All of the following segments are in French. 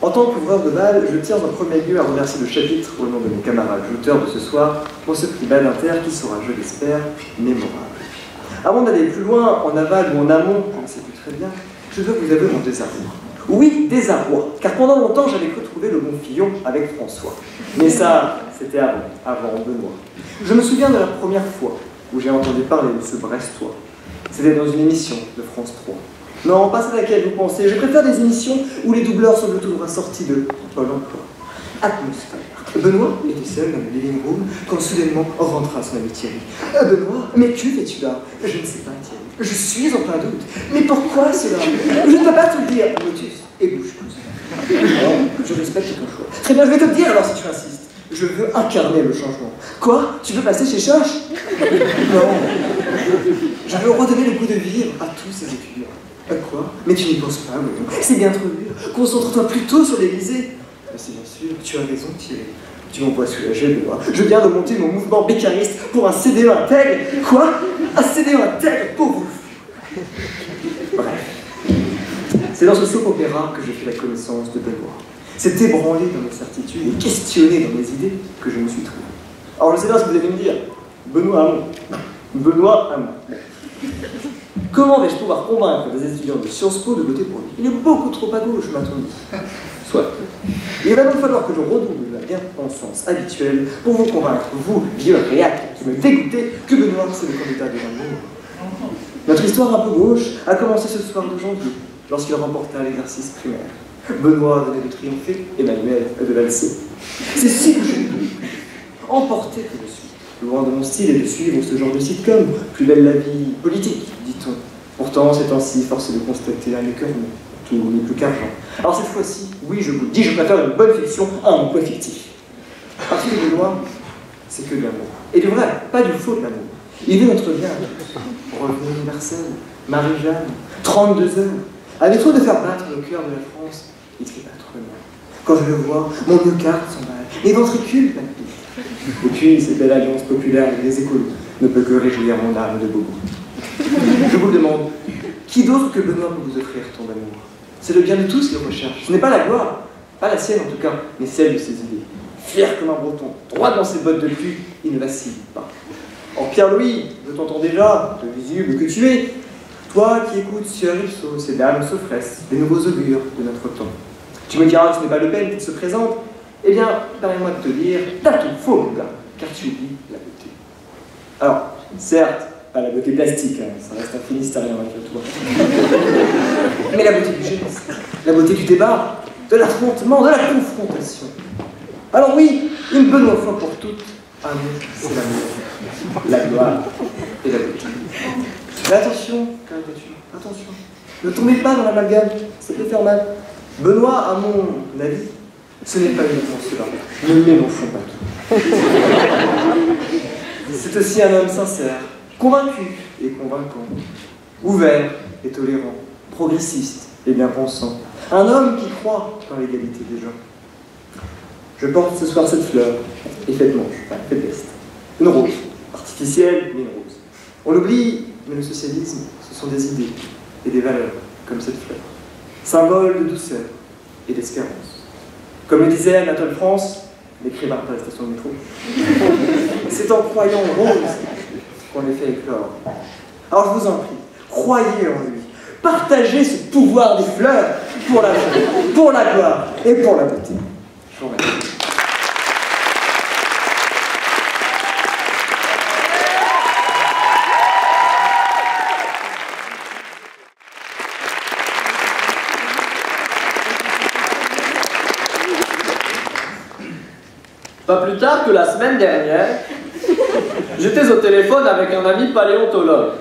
En tant qu'ouvreur de bal, je tiens en premier lieu à remercier le chapitre au nom de mon camarade l'auteur de ce soir pour ce prix bal inter qui sera, je l'espère, mémorable. Avant d'aller plus loin, en aval ou en amont, je ne sais plus très bien, je dois vous avouer mon désarroi. Oui, désarroi, car pendant longtemps j'avais cru trouver le bon fillon avec François. Mais ça, c'était avant Benoît. Je me souviens de la première fois où j'ai entendu parler de ce Brestois. C'était dans une émission de France 3. Non, pas celle à laquelle vous pensez. Je préfère des émissions où les doubleurs semblent tout droit sortis de Pôle emploi. Atmosphère. Benoît était seul dans le living room quand soudainement rentra son ami Thierry. Benoît, mais que fais-tu là? Je ne sais pas, Thierry. Je suis en plein doute. Mais pourquoi cela? Je ne peux pas te le dire, Motus. Et bouge-pouce. Je respecte ton choix. Très bien, je vais te le dire alors si tu insistes. Je veux incarner le changement. Quoi? Tu veux passer chez Choche? Non. Je veux redonner le goût de vivre à tous ces étudiants. Quoi? Mais tu n'y penses pas, oui. C'est bien trop dur. Concentre-toi plutôt sur l'Élysée. C'est bien sûr, tu as raison, Thierry. Tu m'envoies soulagé, Benoît. Je viens de monter mon mouvement bécariste pour un CDE intègre. Quoi? Un CDE intègre pour vous. Bref. C'est dans ce soap opéra que j'ai fait la connaissance de Benoît. C'est ébranlé dans mes certitudes et questionné dans mes idées que je me suis trouvé. Alors je sais pas ce que vous allez me dire. Benoît Hamon. Benoît Hamon. Comment vais-je pouvoir convaincre des étudiants de Sciences Po de voter pour lui? Il est beaucoup trop à gauche, m'a-t-on dit. Soit. Il va donc falloir que je redouble la bien-pensance habituelle pour vous convaincre, vous, vieux réac qui me dégoûtez, que Benoît, c'est le candidat de l'amour. Notre histoire un peu gauche a commencé ce soir de janvier, lorsqu'il remporta l'exercice primaire. Benoît venait de triompher, Emmanuel de valser. C'est si que je suis emporté que je suis. Loin de mon style est de suivre ce genre de sitcom, plus belle la vie politique, dit-on. Pourtant, ces temps-ci, force est de constater un écœurement. Tout n'est plus qu'argent. Alors cette fois-ci, oui, je vous le dis, je préfère une bonne fiction à un emploi fictif. Parce que le Benoît, c'est que de l'amour. Et du vrai, pas du faux de l'amour. Il veut notre bien. Revenu universel, Marie-Jeanne, 32 heures. Avec trop de faire battre le cœur de la France, il ne fait pas trop mal. Quand je le vois, mon myocarde s'emballe, mes ventricules palpitent. Et puis, cette belle alliance populaire avec les écolos ne peut que réjouir mon âme de bobo. Je vous le demande, qui d'autre que Benoît peut vous offrir tant d'amour? C'est le bien de tous qu'il recherche. Ce n'est pas la gloire, pas la sienne en tout cas, mais celle de ses idées. Fier comme un breton, droit dans ses bottes de pluie, il ne vacille pas. Or Pierre-Louis, je t'entends déjà, de visible que tu es, toi qui écoutes Sieur Ipso, ces dames s'offressent, les nouveaux augures de notre temps. Tu me diras que ce n'est pas Le Pen qui se présente. Eh bien, permets-moi de te dire, t'as tout faux, mon gars, car tu oublies la beauté. Alors, certes, pas la beauté plastique, hein, ça reste un finistérien malgré toi. Mais la beauté du geste, la beauté du débat, de l'affrontement, de la confrontation. Alors oui, une bonne fois pour toutes, amour, c'est l'amour, la gloire et la beauté. Mais attention, caricature, attention, ne tombez pas dans l'amalgame, ça peut faire mal. Benoît, à mon avis, ce n'est pas uniquement cela. Ne mélangeons pas tout. C'est aussi un homme sincère, convaincu et convaincant, ouvert et tolérant, progressiste et bien pensant. Un homme qui croit dans l'égalité des gens. Je porte ce soir cette fleur, effet de manche, effet de veste. Une rose, artificielle, mais une rose. On l'oublie, mais le socialisme, ce sont des idées et des valeurs, comme cette fleur. Symbole de douceur et d'espérance. Comme le disait Anatole France, l'écrivain par la station de métro, c'est en croyant en rose qu'on les fait éclore. Alors je vous en prie, croyez en lui. Partagez ce pouvoir des fleurs pour la gloire et pour la beauté. Je vous remercie. Pas plus tard que la semaine dernière, j'étais au téléphone avec un ami paléontologue.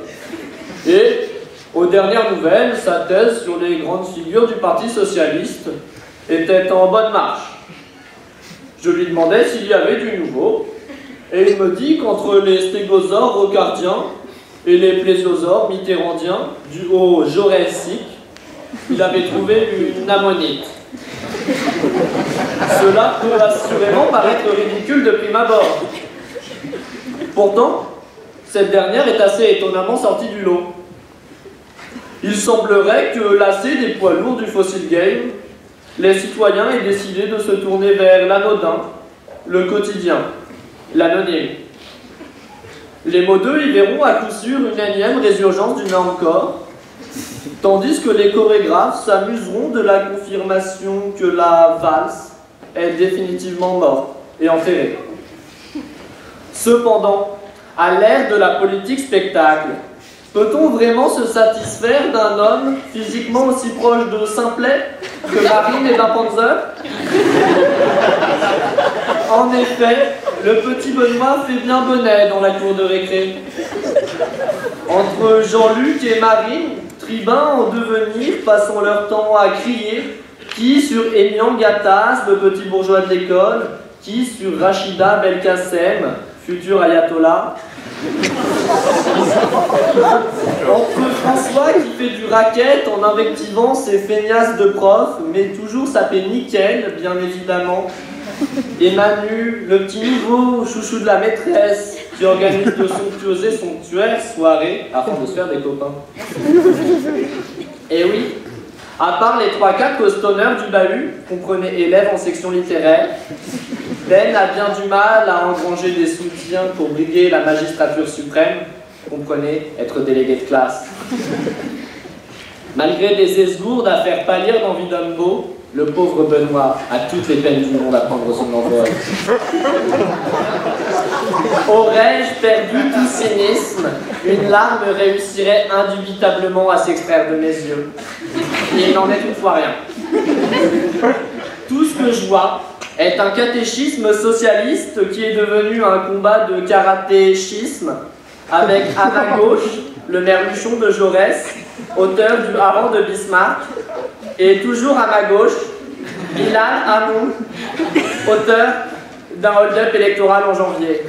Et, aux dernières nouvelles, sa thèse sur les grandes figures du Parti socialiste était en bonne marche. Je lui demandais s'il y avait du nouveau, et il me dit qu'entre les stégosaures rocardiens et les plésiosaures mitterrandiens du haut Jurassique, il avait trouvé une ammonite. Cela peut assurément paraître ridicule de prime abord. Pourtant, cette dernière est assez étonnamment sortie du lot. Il semblerait que, lassé des poids lourds du Fossil Game, les citoyens aient décidé de se tourner vers l'anodin, le quotidien, l'anonyme. Les modeux y verront à coup sûr une énième résurgence du encore, tandis que les chorégraphes s'amuseront de la confirmation que la valse est définitivement morte et enterrée. Cependant, à l'ère de la politique spectacle, peut-on vraiment se satisfaire d'un homme physiquement aussi proche de Simplet que Marine et d'un Panzer? En effet, le petit Benoît fait bien bonnet dans la cour de récré. Entre Jean-Luc et Marine, tribuns en devenir, passant leur temps à crier qui sur Aignan Gattaz, le petit bourgeois de l'école, qui sur Rachida Belkacem, futur ayatollah. Entre François qui fait du racket en invectivant ses feignasses de prof, mais toujours sapé nickel, bien évidemment. Et Manu, le petit nouveau chouchou de la maîtresse, qui organise de somptueuses et somptuaires soirées afin de se faire des copains. Et oui, à part les 3-4 costonneurs du bahut, comprenez élèves en section littéraire, Ben a bien du mal à engranger des soutiens pour briguer la magistrature suprême, comprenez être délégué de classe. Malgré des esgourdes à faire pâlir d'envie d'homme beau, le pauvre Benoît a toutes les peines du monde à prendre son envol. Aurais-je perdu tout cynisme, une larme réussirait indubitablement à s'extraire de mes yeux. Il n'en est toutefois rien. Tout ce que je vois est un catéchisme socialiste qui est devenu un combat de karaté-schisme, avec à ma gauche le merluchon de Jaurès, auteur du hareng de Bismarck, et toujours à ma gauche, Bilal Hamon, auteur d'un hold-up électoral en janvier.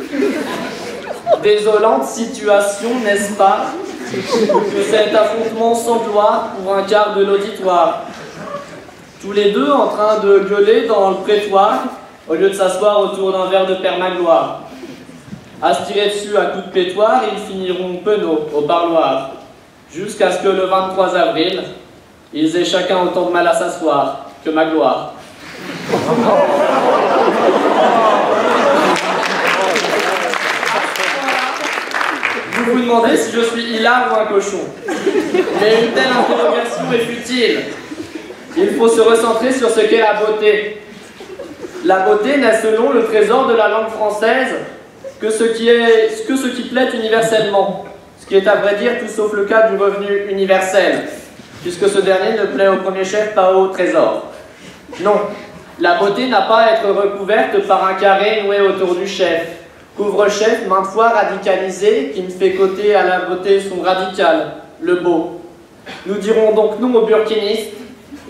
Désolante situation, n'est-ce pas, que cet affrontement sans gloire pour un quart de l'auditoire. Tous les deux en train de gueuler dans le prétoire, au lieu de s'asseoir autour d'un verre de permagloire. À se tirer dessus à coups de pétoire, ils finiront penauds au parloir, jusqu'à ce que le 23 avril, ils aient chacun autant de mal à s'asseoir que Magloire. Vous vous demandez si je suis hilar ou un cochon. Mais une telle interrogation est futile. Il faut se recentrer sur ce qu'est la beauté. La beauté n'est selon le trésor de la langue française que ce qui plaît universellement. Ce qui est à vrai dire tout sauf le cas du revenu universel, puisque ce dernier ne plaît au premier chef pas au trésor. Non, la beauté n'a pas à être recouverte par un carré noué autour du chef. Couvre-chef maintes fois radicalisé, qui ne fait qu'ôter à la beauté son radical, le beau. Nous dirons donc non aux burkinistes,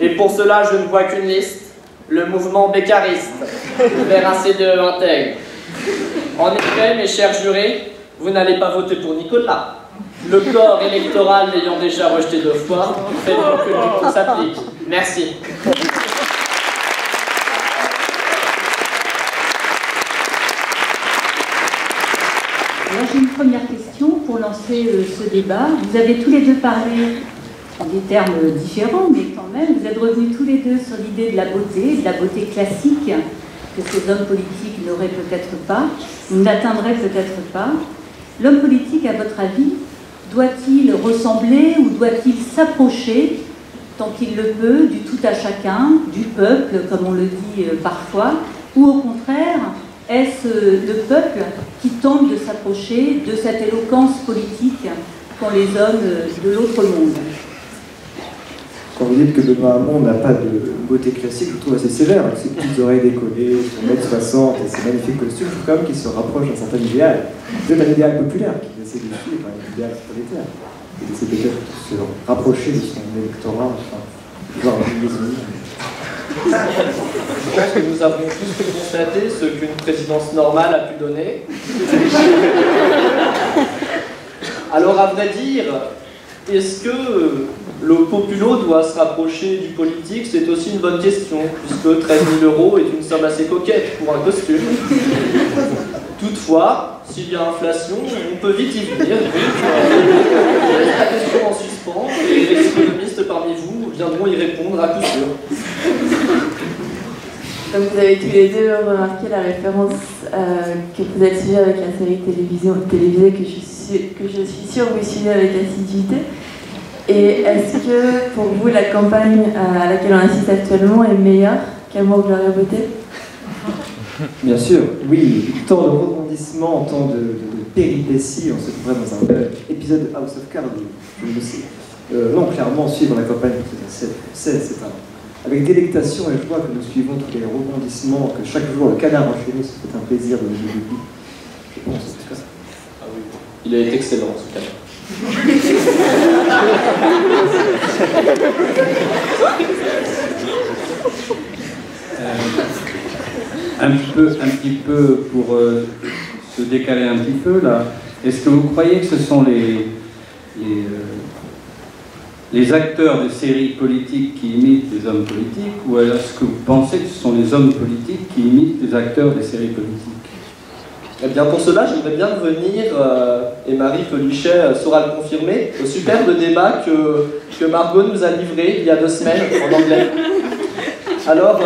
et pour cela je ne vois qu'une liste, le mouvement bécariste, vers un CDE intègre. En effet, mes chers jurés, vous n'allez pas voter pour Nicolas. Le corps électoral l'ayant déjà rejeté 2 fois, faites donc que le dicton s'applique. Merci. Alors j'ai une première question pour lancer ce débat. Vous avez tous les deux parlé en des termes différents, mais quand même, vous êtes revenus tous les deux sur l'idée de la beauté classique, que ces hommes politiques n'auraient peut-être pas, ou n'atteindraient peut-être pas. L'homme politique, à votre avis, doit-il ressembler ou doit-il s'approcher, tant qu'il le peut, du tout à chacun, du peuple, comme on le dit parfois, ou au contraire, est-ce le peuple qui tente de s'approcher de cette éloquence politique qu'ont les hommes de l'autre monde? Quand vous dites que Benoît Hamon n'a pas de beauté classique, je le trouve assez sévère, avec ses petites oreilles décollées, son 1m60 et ses magnifiques costumes, je trouve quand même qu'il se rapproche d'un certain idéal. C'est un idéal populaire qu'il essaie de suivre, un idéal prolétaire. Il essaie peut-être de se rapprocher de son électorat, enfin, voir un Je pense que nous avons tous pu constater ce qu'une présidence normale a pu donner. Alors, à vrai dire, est-ce que le populo doit se rapprocher du politique? C'est aussi une bonne question, puisque 13 000 € est une somme assez coquette pour un costume. Toutefois, s'il y a inflation, on peut vite y venir. Donc, je laisse la question en suspens. enfants et les économistes parmi vous viendront y répondre à coup sûr. Donc vous avez tous les deux remarqué la référence que vous êtes suivie avec la série télévisée que je suis sûre vous suivez avec assiduité. Et est-ce que pour vous la campagne à laquelle on assiste actuellement est meilleure qu'Amour, gloire et beauté? Bien sûr, oui, tant de rebondissements, tant de péripéties, on se trouverait dans un épisode de House of Cards, je le sais. Non, clairement, suivre la campagne, c'est avec délectation et joie que nous suivons tous les rebondissements, que chaque jour le canard enchaîné se fait un plaisir de nous début. Je pense que c'est ça. Ah oui, il a été excellent ce canard. Un petit peu pour se décaler un petit peu là, est-ce que vous croyez que ce sont les acteurs de séries politiques qui imitent les hommes politiques, ou est-ce que vous pensez que ce sont les hommes politiques qui imitent les acteurs des séries politiques? Eh bien pour cela, j'aimerais bien revenir, et Marie Peluchet saura le confirmer, au superbe débat que Margot nous a livré il y a 2 semaines en anglais. Alors,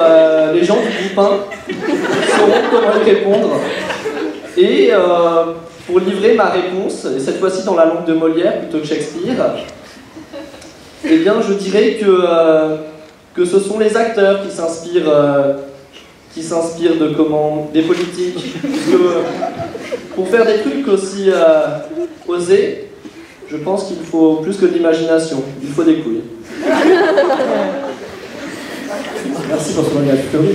les gens du groupe 1 sauront comment y répondre. Et pour livrer ma réponse, et cette fois-ci dans la langue de Molière plutôt que Shakespeare, eh bien, je dirais que ce sont les acteurs qui s'inspirent des politiques. Parce que pour faire des trucs aussi osés, je pense qu'il faut plus que de l'imagination, il faut des couilles. Merci pour ce langage fleuri.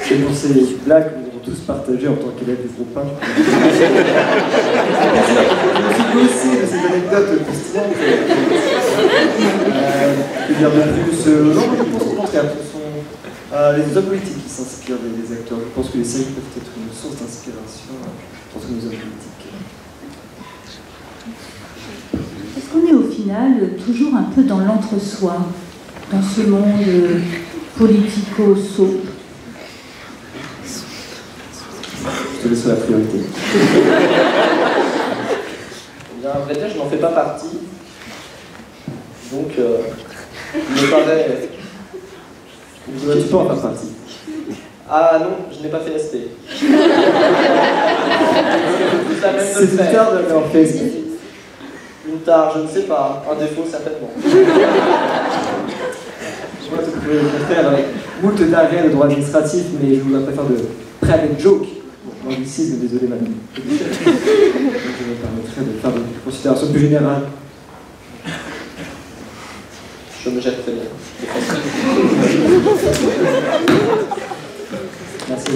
C'est pour ces blagues que nous avons tous partagées en tant qu'élèves du groupe 1. Je me suis aussi de ces anecdotes croustillantes. Que dire de plus? Non, je pense au contraire, ce sont les hommes politiques qui s'inspirent des acteurs. Je pense que les séries peuvent être une source d'inspiration pour tous nos hommes politiques. Est-ce qu'on est au final toujours un peu dans l'entre-soi, dans ce monde politico-soap? Je te laisse la priorité. Bien, à vrai dire, je n'en fais pas partie. Donc, il me paraît... Tu peux en faire partie. Ah non, je n'ai pas fait SP. C'est une tard d'avoir fait SP. Une tare, je ne sais pas. Un défaut, certainement. Je vois que vous pouvez le faire avec moult d'arrêts de droit administratif, mais je vous préfère de private joke. Bon, l'anglicisme, désolé madame. Donc je me permettrai de faire des considérations plus générales. Je me jette très bien. Merci.